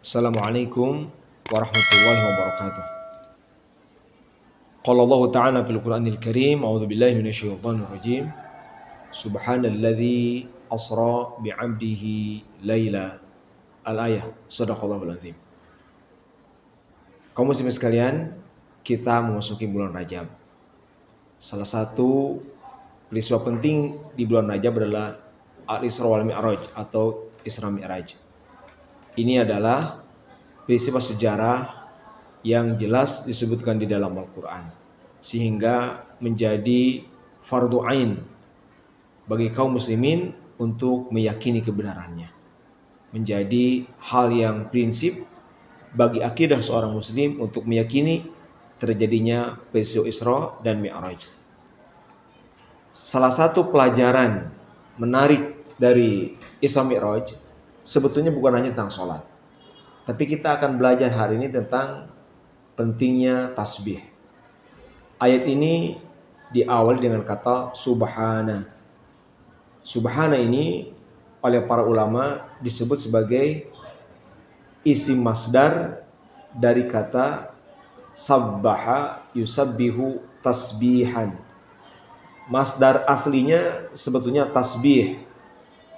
Assalamualaikum warahmatullahi wabarakatuh. Qala Allah Ta'ala fil Qur'anil Karim, a'udzu billahi minasyaitonir rajim. Subhanalladzi asra bi'abdihi laila. Al-ayah. Shadaqallahul azim. Kaum muslimin sekalian, kita memasuki bulan Rajab. Salah satu peristiwa penting di bulan Rajab adalah Al-Isra wal Mi'raj atau Isra Mi'raj. Ini adalah peristiwa sejarah yang jelas disebutkan di dalam Al-Quran, sehingga menjadi fardu ain bagi kaum muslimin untuk meyakini kebenarannya. Menjadi hal yang prinsip bagi akidah seorang muslim untuk meyakini terjadinya peristiwa Isra dan Mi'raj. Salah satu pelajaran menarik dari Isra Mi'raj sebetulnya bukan hanya tentang sholat, tapi kita akan belajar hari ini tentang pentingnya tasbih. Ayat ini diawali dengan kata subhana. Subhana ini oleh para ulama disebut sebagai isim masdar dari kata sabbaha yusabbihu tasbihan. Masdar aslinya sebetulnya tasbih,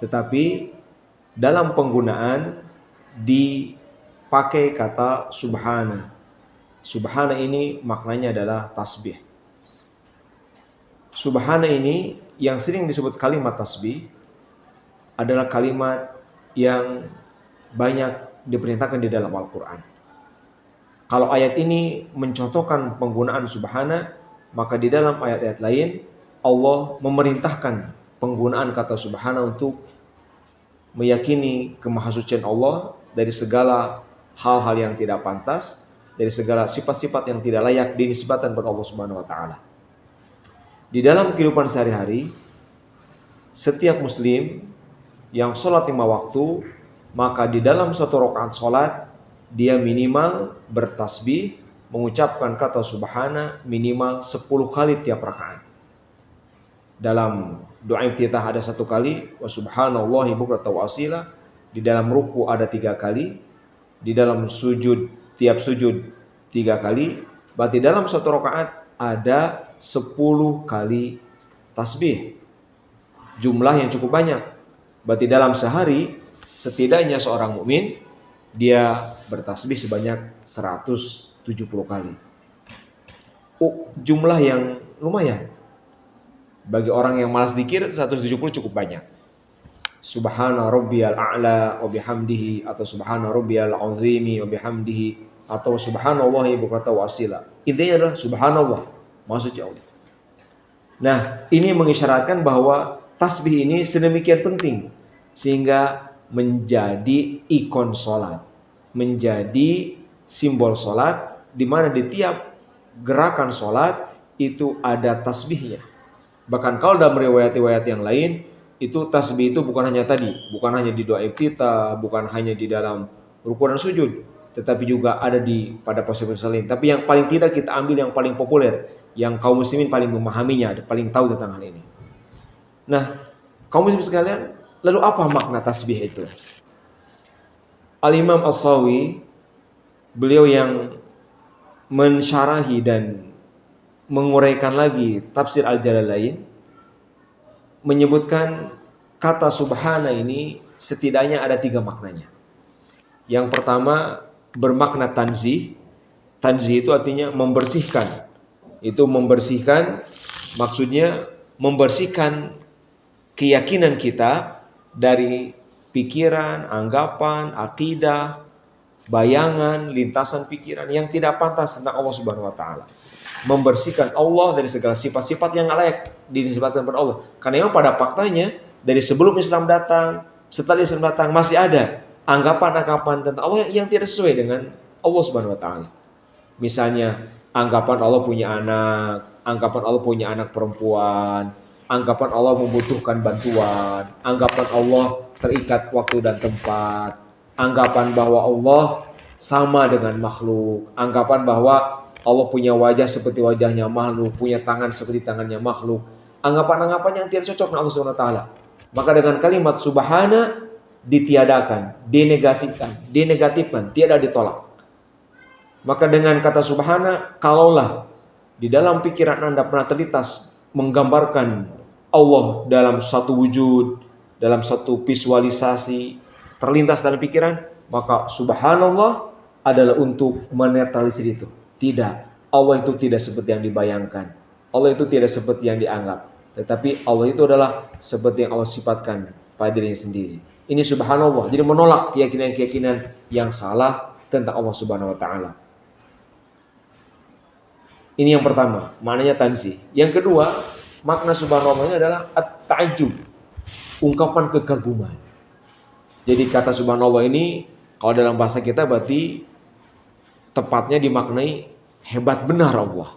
tetapi dalam penggunaan dipakai kata subhana. Subhana ini maknanya adalah tasbih. Subhana ini yang sering disebut kalimat tasbih adalah kalimat yang banyak diperintahkan di dalam Al-Quran. Kalau ayat ini mencontohkan penggunaan subhana, maka di dalam ayat-ayat lain Allah memerintahkan penggunaan kata subhana untuk meyakini kemahasucian Allah dari segala hal-hal yang tidak pantas, dari segala sifat-sifat yang tidak layak dinisbatkan kepada Allah Subhanahu wa taala. Di dalam kehidupan sehari-hari, setiap muslim yang sholat 5 waktu, maka di dalam satu rakaat sholat dia minimal bertasbih, mengucapkan kata subhana minimal 10 kali tiap rakaat. Dalam doa iftitah ada 1 kali, wa subhanallahi bukratan wa asila. Di dalam ruku ada 3 kali, di dalam sujud tiap sujud 3 kali. Berarti dalam satu rakaat ada 10 kali tasbih. Jumlah yang cukup banyak. Berarti dalam sehari setidaknya seorang mukmin dia bertasbih sebanyak 170 kali. Jumlah yang lumayan. Bagi orang yang malas zikir 170 cukup banyak. Subhana rabbiyal a'la wa bihamdihi, atau subhana rabbiyal azimi wa bihamdihi, atau subhanallahi bukratan wa asila. Intinya adalah subhanallah, maksudnya Allah. Nah, ini mengisyaratkan bahwa tasbih ini sedemikian penting sehingga menjadi ikon salat, menjadi simbol salat, di mana di tiap gerakan salat itu ada tasbihnya. Bahkan kalau dalam riwayat-riwayat yang lain, itu tasbih itu bukan hanya di doa iftitah, bukan hanya di dalam ruku dan sujud, tetapi juga ada pada posisi lain. Tapi yang paling tidak kita ambil yang paling populer, yang kaum muslimin paling memahaminya, paling tahu tentang hal ini. Nah, kaum muslimin sekalian, lalu apa makna tasbih itu? Al-Imam As-Sawi, beliau yang mensyarahi dan menguraikan lagi tafsir Al-Jalalain, menyebutkan kata subhana ini setidaknya ada 3 maknanya. Yang pertama bermakna tanzih. Tanzih itu artinya membersihkan. Itu membersihkan, maksudnya membersihkan keyakinan kita dari pikiran, anggapan, akidah, bayangan, lintasan pikiran yang tidak pantas tentang Allah Subhanahu wa taala. Membersihkan Allah dari segala sifat-sifat yang layak dinisbatkan kepada Allah. Karena memang pada faktanya dari sebelum Islam datang, setelah Islam datang masih ada anggapan-anggapan tentang Allah yang tidak sesuai dengan Allah Subhanahu wa taala. Misalnya anggapan Allah punya anak, anggapan Allah punya anak perempuan, anggapan Allah membutuhkan bantuan, anggapan Allah terikat waktu dan tempat, anggapan bahwa Allah sama dengan makhluk, anggapan bahwa Allah punya wajah seperti wajahnya makhluk, punya tangan seperti tangannya makhluk. Anggapan-anggapan yang tidak cocok dengan Allah Subhanahu wa taala. Maka dengan kalimat subhana ditiadakan, denegasikan, denegatifkan, tiada ditolak. Maka dengan kata subhana, kalaulah di dalam pikiran Anda pernah terlintas menggambarkan Allah dalam satu wujud, dalam satu visualisasi, terlintas dalam pikiran, maka subhanallah adalah untuk menetralisir itu. Tidak, Allah itu tidak seperti yang dibayangkan. Allah itu tidak seperti yang dianggap. Tetapi Allah itu adalah seperti yang Allah sifatkan pada dirinya sendiri. Ini subhanallah. Jadi menolak keyakinan-keyakinan yang salah tentang Allah Subhanahu wa taala. Ini yang pertama, maknanya tanzih. Yang kedua, makna subhanallah ini adalah at-ta'ajjub, ungkapan kekaguman. Jadi kata subhanallah ini kalau dalam bahasa kita berarti tepatnya dimaknai hebat benar Allah.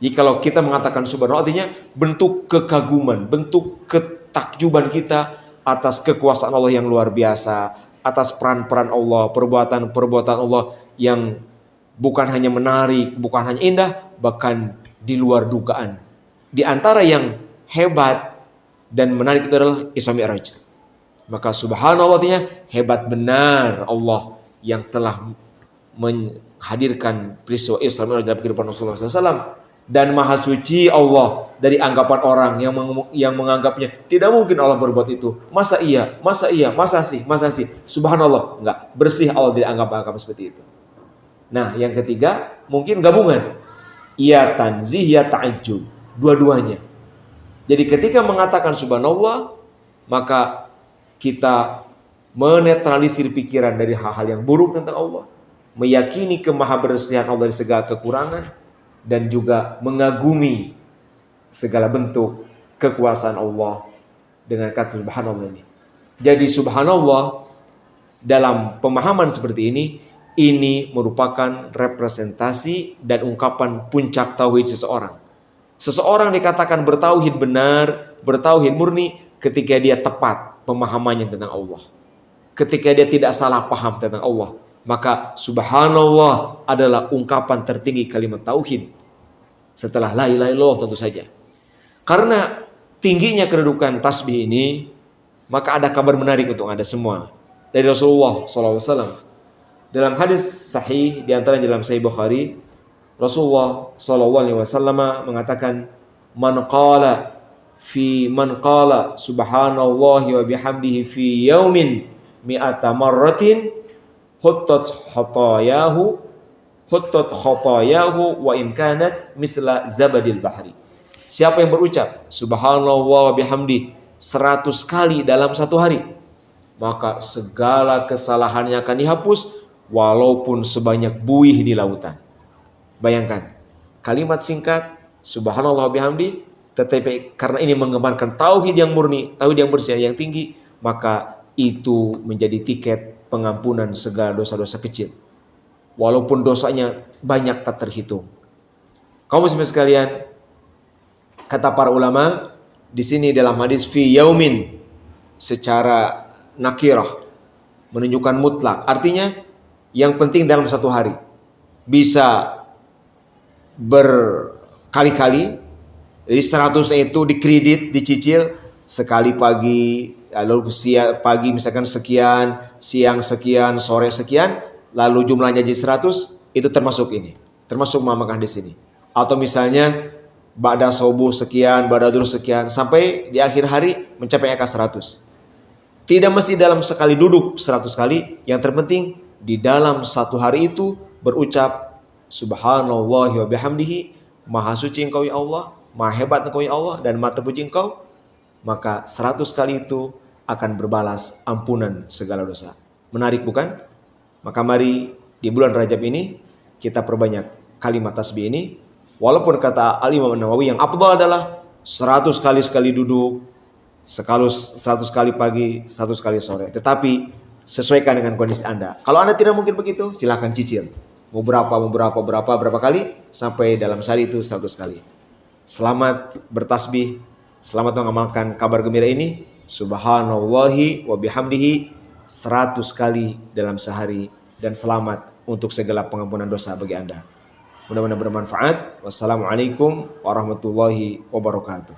Jadi kalau kita mengatakan subhanallah artinya bentuk kekaguman, bentuk ketakjuban kita atas kekuasaan Allah yang luar biasa, atas peran-peran Allah, perbuatan-perbuatan Allah yang bukan hanya menarik, bukan hanya indah, bahkan di luar dugaan. Di antara yang hebat dan menarik itu adalah Isra Mi'raj. Maka subhanallah artinya hebat benar Allah yang telah menghadirkan peristiwa Isra Mi'raj dalam kehidupan Rasulullah SAW. Dan maha suci Allah dari anggapan orang yang menganggapnya tidak mungkin Allah berbuat itu. Masa iya, masa sih. Subhanallah, enggak, bersih Allah dari anggapan seperti itu. Nah, yang ketiga mungkin gabungan. Ya tanzih, ya ta'ajjub, dua-duanya. Jadi ketika mengatakan subhanallah, maka kita menetralisir pikiran dari hal-hal yang buruk tentang Allah, meyakini kemahabersihan Allah dari segala kekurangan, dan juga mengagumi segala bentuk kekuasaan Allah dengan kata subhanallah ini. Jadi subhanallah dalam pemahaman seperti ini merupakan representasi dan ungkapan puncak tauhid seseorang. Seseorang dikatakan bertauhid benar, bertauhid murni ketika dia tepat pemahamannya tentang Allah. Ketika dia tidak salah paham tentang Allah. Maka subhanallah adalah ungkapan tertinggi kalimat tauhid setelah la ilaha illallah tentu saja. Karena tingginya kedudukan tasbih ini, maka ada kabar menarik untuk Anda semua dari Rasulullah SAW. Dalam hadis sahih di antara dalam Sahih Bukhari, Rasulullah SAW mengatakan, man qala subhanallahi wa bihamdihi fi yaumin mi'ata marratin huttat khotayahu wa imkanat misla zabadil bahri. Siapa yang berucap subhanallah wa bihamdi 100 kali dalam satu hari, maka segala kesalahannya akan dihapus walaupun sebanyak buih di lautan. Bayangkan, kalimat singkat subhanallah wa bihamdi, tetapi karena ini menggambarkan tauhid yang murni, tauhid yang bersih, yang tinggi, maka itu menjadi tiket pengampunan segala dosa-dosa kecil. Walaupun dosanya banyak tak terhitung. Kaum muslimin sekalian, kata para ulama di sini dalam hadis fi yaumin secara nakirah menunjukkan mutlak. Artinya yang penting dalam satu hari. Bisa berkali-kali. Jadi 100 itu dikredit, dicicil sekali pagi, lalu pagi misalkan sekian, siang sekian, sore sekian, lalu jumlahnya jadi 100, itu termasuk ini. Termasuk memakan di sini. Atau misalnya ba'da subuh sekian, ba'da dzhur sekian, sampai di akhir hari mencapai angka 100. Tidak mesti dalam sekali duduk 100 kali, yang terpenting di dalam satu hari itu berucap subhanallah wa bihamdihi, maha suci engkau ya Allah, maha hebat engkau ya Allah, dan maha terpuji engkau. Maka 100 kali itu akan berbalas ampunan segala dosa. Menarik bukan? Maka mari di bulan Rajab ini kita perbanyak kalimat tasbih ini. Walaupun kata Al-Imam Nawawi yang afdal adalah 100 kali sekali duduk, 100 kali pagi, 100 kali sore. Tetapi sesuaikan dengan kondisi Anda. Kalau Anda tidak mungkin begitu, silakan cicil. Mau berapa kali sampai dalam sehari itu 100 kali. Selamat bertasbih, selamat mengamalkan kabar gembira ini. Subhanallahi wa bihamdihi 100 kali dalam sehari, dan selamat untuk segala pengampunan dosa bagi Anda. Mudah-mudahan bermanfaat. Wassalamualaikum warahmatullahi wabarakatuh.